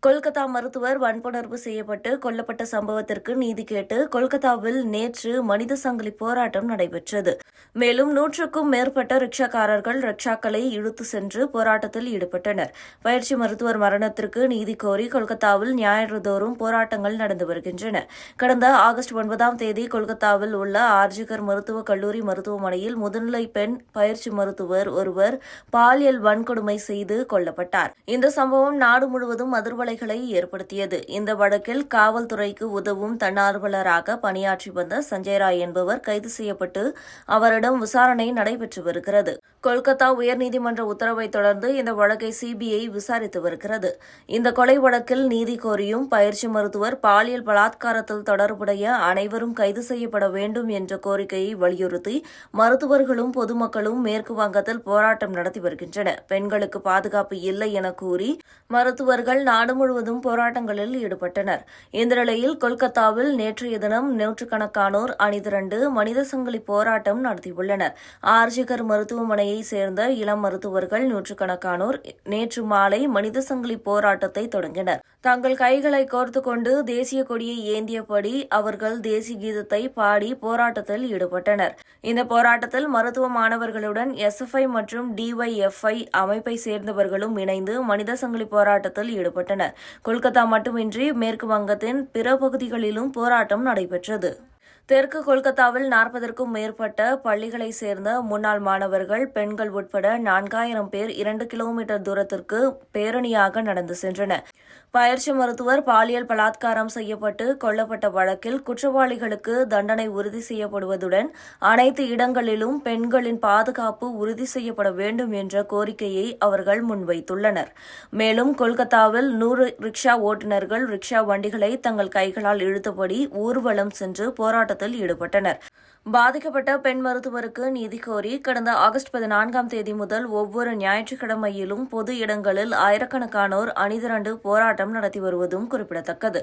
கொல்கத்தா மருத்துவர் வன்புணர்வு செய்யப்பட்டு கொல்லப்பட்ட சம்பவத்திற்கு நீதி கேட்டு கொல்கத்தாவில் நேற்று மனித சங்கிலி போராட்டம் நடைபெற்றது. மேலும் 100க்கும் மேற்பட்ட ரிக்ஷாக்காரர்கள் ரிக்ஷாக்களை இழுத்து சென்று போராட்டத்தில் ஈடுபட்டனர். பயிற்சி மருத்துவர் மரணத்திற்கு நீதி கோரி கொல்கத்தாவில் ஞாயிறுதோறும் போராட்டங்கள் நடந்து வருகின்றன. கடந்த ஆகஸ்ட் 9ஆம் தேதி கொல்கத்தாவில் உள்ள ஆர்ஜிகர் மருத்துவக் கல்லூரி மருத்துவமனையில் முதுநிலை பெண் பயிற்சி மருத்துவர் ஒருவர் பாலியல் வன்கொடுமை செய்து கொல்லப்பட்டார். இந்த சம்பவம் நாடு முழுவதும் அதிர்வலைகளை ஏற்படுத்தியது. இந்த வழக்கில் காவல்துறைக்கு உதவும் தன்னார்வலராக பணியாற்றி வந்த சஞ்சய் ராய் என்பவர் கைது செய்யப்பட்டு அவரிடம் விசாரணை நடைபெற்று வருகிறது. கொல்கத்தா உயர்நீதிமன்ற உத்தரவை தொடர்ந்து இந்த வழக்கை சிபிஐ விசாரித்து வருகிறது. இந்த கொலை வழக்கில் நீதி கோரியும் பயிற்சி மருத்துவர் பாலியல் பலாத்காரத்தில் தொடர்புடைய அனைவரும் கைது செய்யப்பட வேண்டும் என்ற கோரிக்கையை வலியுறுத்தி மருத்துவர்களும் பொதுமக்களும் மேற்கு வங்கத்தில் போராட்டம் நடத்தி வருகின்றனர். பெண்களுக்கு பாதுகாப்பு இல்லை என கூறி மருத்துவர்கள் நாடு முழுவதும் போராட்டங்களில் ஈடுபட்டனர். இந்த நிலையில் கொல்கத்தாவில் நேற்றைய தினம் நூற்றுக்கணக்கானோர் அணிதிரண்டு மனித சங்கிலி போராட்டம் நடத்தியுள்ளனர். ஆர்ஜிகர் மருத்துவமனையை சேர்ந்த இளம் மருத்துவர்கள் நூற்றுக்கணக்கானோர் நேற்று மாலை மனித சங்கிலி போராட்டத்தை தொடங்கினர். தங்கள் கைகளை கோர்த்துக் கொண்டு தேசிய கொடியை ஏந்தியபடி அவர்கள் தேசிய கீதத்தை பாடி போராட்டத்தில் ஈடுபட்டனர். இந்த போராட்டத்தில் மருத்துவ மாணவர்களுடன் எஸ்எஃப்ஐ மற்றும் டிஒய்எஃப்ஐ அமைப்பை சேர்ந்தவர்களும் இணைந்து மனித சங்கிலி போராட்டத்தில் ஈடுபட்டனர். கொல்கத்தா மட்டுமின்றி மேற்கு வங்கத்தின் பிற பகுதிகளிலும் போராட்டம் நடைபெற்றது. தெற்கு கொல்கத்தாவில் 40க்கும் மேற்பட்ட பள்ளிகளைச் சேர்ந்த முன்னாள் மாணவர்கள், பெண்கள் உட்பட 4000 பேர் 2 கிலோமீட்டர் தூரத்திற்கு பேரணியாக நடந்து சென்றனர். பயிற்சி மருத்துவர் பாலியல் பலாத்காரம் செய்யப்பட்டு கொல்லப்பட்ட வழக்கில் குற்றவாளிகளுக்கு தண்டனை உறுதி செய்யப்படுவதுடன் அனைத்து இடங்களிலும் பெண்களின் பாதுகாப்பு உறுதி செய்யப்பட வேண்டும் என்ற கோரிக்கையை அவர்கள் முன்வைத்துள்ளனர். மேலும் கொல்கத்தாவில் 100 ரிக்ஷா ஓட்டுநர்கள் ரிக்ஷா வண்டிகளை தங்கள் கைகளால் இழுத்தபடி ஊர்வலம் சென்று போராட்டத்தில் ஈடுபட்டனர். பாதிக்கப்பட்ட பெண் மருத்துவருக்கு நீதி கோரி கடந்த ஆகஸ்ட் 14ஆம் தேதி முதல் ஒவ்வொரு ஞாயிற்றுக்கிழமையிலும் பொது இடங்களில் ஆயிரக்கணக்கானோர் அணிதிரண்டு போராட்டம் நடத்தி வருவதும் குறிப்பிடத்தக்கது.